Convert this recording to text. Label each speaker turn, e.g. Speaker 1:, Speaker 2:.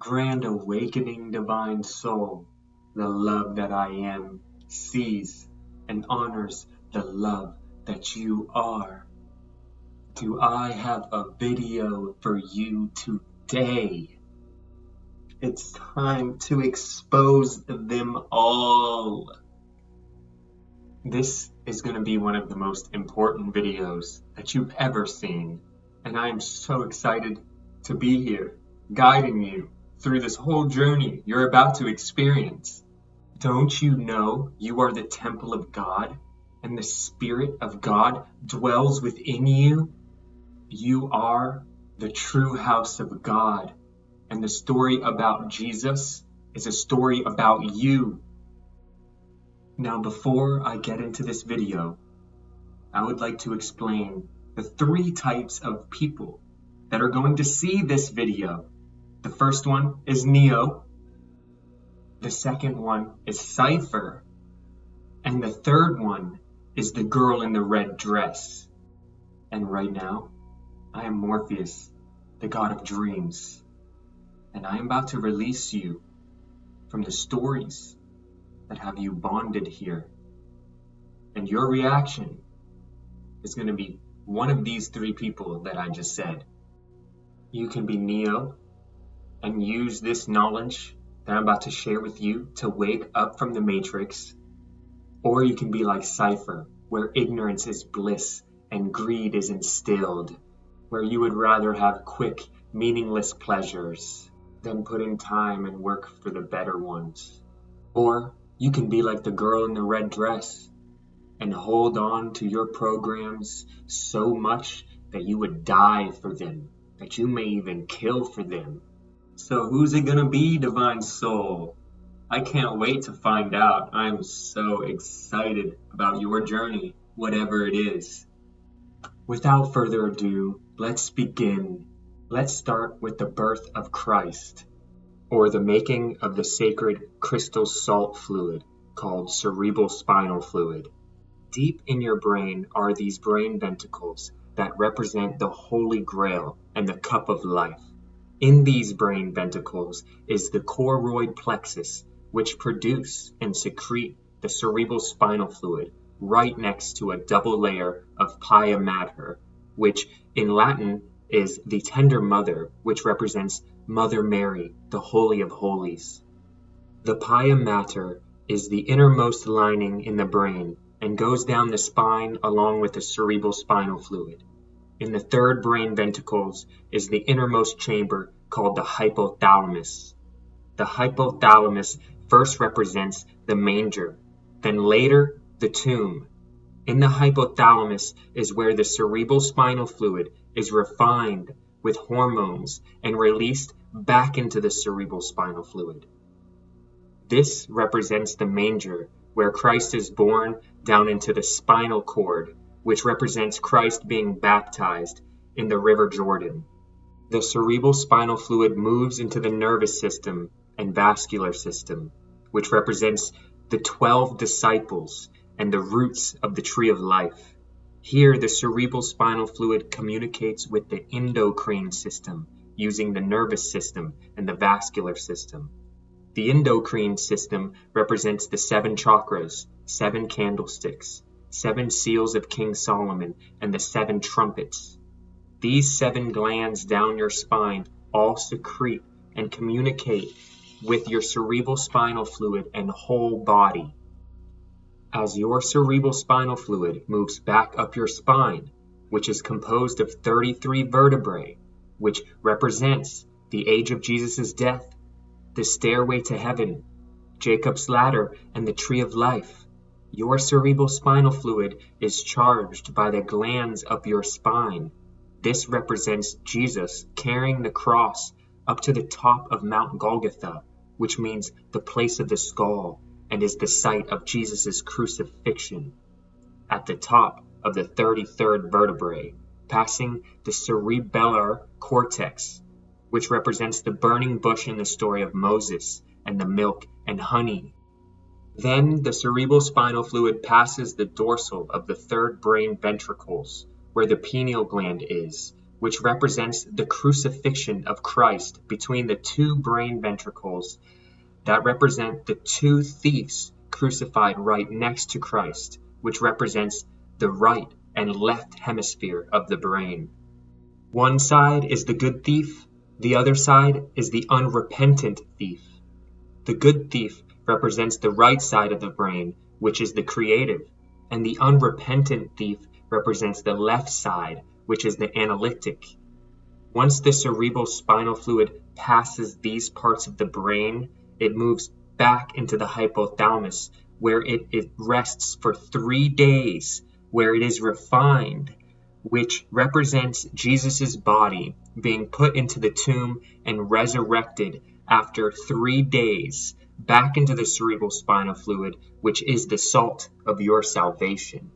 Speaker 1: grand awakening divine soul, the love that I am sees and honors the love that you are. Do I have a video for you today? It's time to expose them all. This is going to be one of the most important videos that you've ever seen, and I am so excited to be here, guiding you through this whole journey you're about to experience. Don't you know you are the temple of God, and the Spirit of God dwells within you? You are the true house of God, and the story about Jesus is a story about you. Now, before I get into this video, I would like to explain the 3 types of people that are going to see this video. The first one is Neo, the second one is Cypher, and the third one is the girl in the red dress. And right now, I am Morpheus, the god of dreams, and I am about to release you from the stories that have you bonded here. And your reaction is going to be one of these 3 people that I just said. You can be Neo and use this knowledge that I'm about to share with you to wake up from the matrix, or you can be like Cypher, where ignorance is bliss and greed is instilled, where you would rather have quick, meaningless pleasures than put in time and work for the better ones. Or you can be like the girl in the red dress and hold on to your programs so much that you would die for them, that you may even kill for them. So who's it gonna be, divine soul? I can't wait to find out. I'm so excited about your journey, whatever it is. Without further ado, let's begin. Let's start with the birth of Christ, or the making of the sacred crystal salt fluid called cerebral spinal fluid. Deep in your brain are these brain ventricles that represent the Holy Grail and the cup of life. In these brain ventricles is the choroid plexus, which produce and secrete the cerebral spinal fluid right next to a double layer of pia mater, which in Latin is the tender mother, which represents Mother Mary, the Holy of Holies. The pia mater is the innermost lining in the brain and goes down the spine along with the cerebral spinal fluid. In the 3rd brain ventricles is the innermost chamber called the hypothalamus. The hypothalamus first represents the manger, then later the tomb. In the hypothalamus is where the cerebral spinal fluid is refined with hormones and released back into the cerebral spinal fluid. This represents the manger, where Christ is born down into the spinal cord, which represents Christ being baptized in the River Jordan. The cerebral spinal fluid moves into the nervous system and vascular system, which represents the 12 disciples and the roots of the tree of life. Here, the cerebral spinal fluid communicates with the endocrine system using the nervous system and the vascular system. The endocrine system represents the 7 chakras, 7 candlesticks, 7 seals of King Solomon, and the 7 trumpets. These 7 glands down your spine all secrete and communicate with your cerebral spinal fluid and whole body. As your cerebral spinal fluid moves back up your spine, which is composed of 33 vertebrae, which represents the age of Jesus' death, the stairway to heaven, Jacob's ladder, and the tree of life, your cerebral spinal fluid is charged by the glands up your spine. This represents Jesus carrying the cross up to the top of Mount Golgotha, which means the place of the skull, and is the site of Jesus' crucifixion. At the top of the 33rd vertebrae, passing the cerebellar cortex, which represents the burning bush in the story of Moses and the milk and honey. Then the cerebral spinal fluid passes the dorsal of the 3rd brain ventricles, where the pineal gland is, which represents the crucifixion of Christ between the two brain ventricles that represent the two thieves crucified right next to Christ, which represents the right and left hemisphere of the brain. One side is the good thief, the other side is the unrepentant thief. The good thief represents the right side of the brain, which is the creative, and the unrepentant thief represents the left side, which is the analytic. Once the cerebral spinal fluid passes these parts of the brain, it moves back into the hypothalamus, where it rests for 3 days, where it is refined, which represents Jesus' body being put into the tomb and resurrected after 3 days back into the cerebral spinal fluid, which is the salt of your salvation.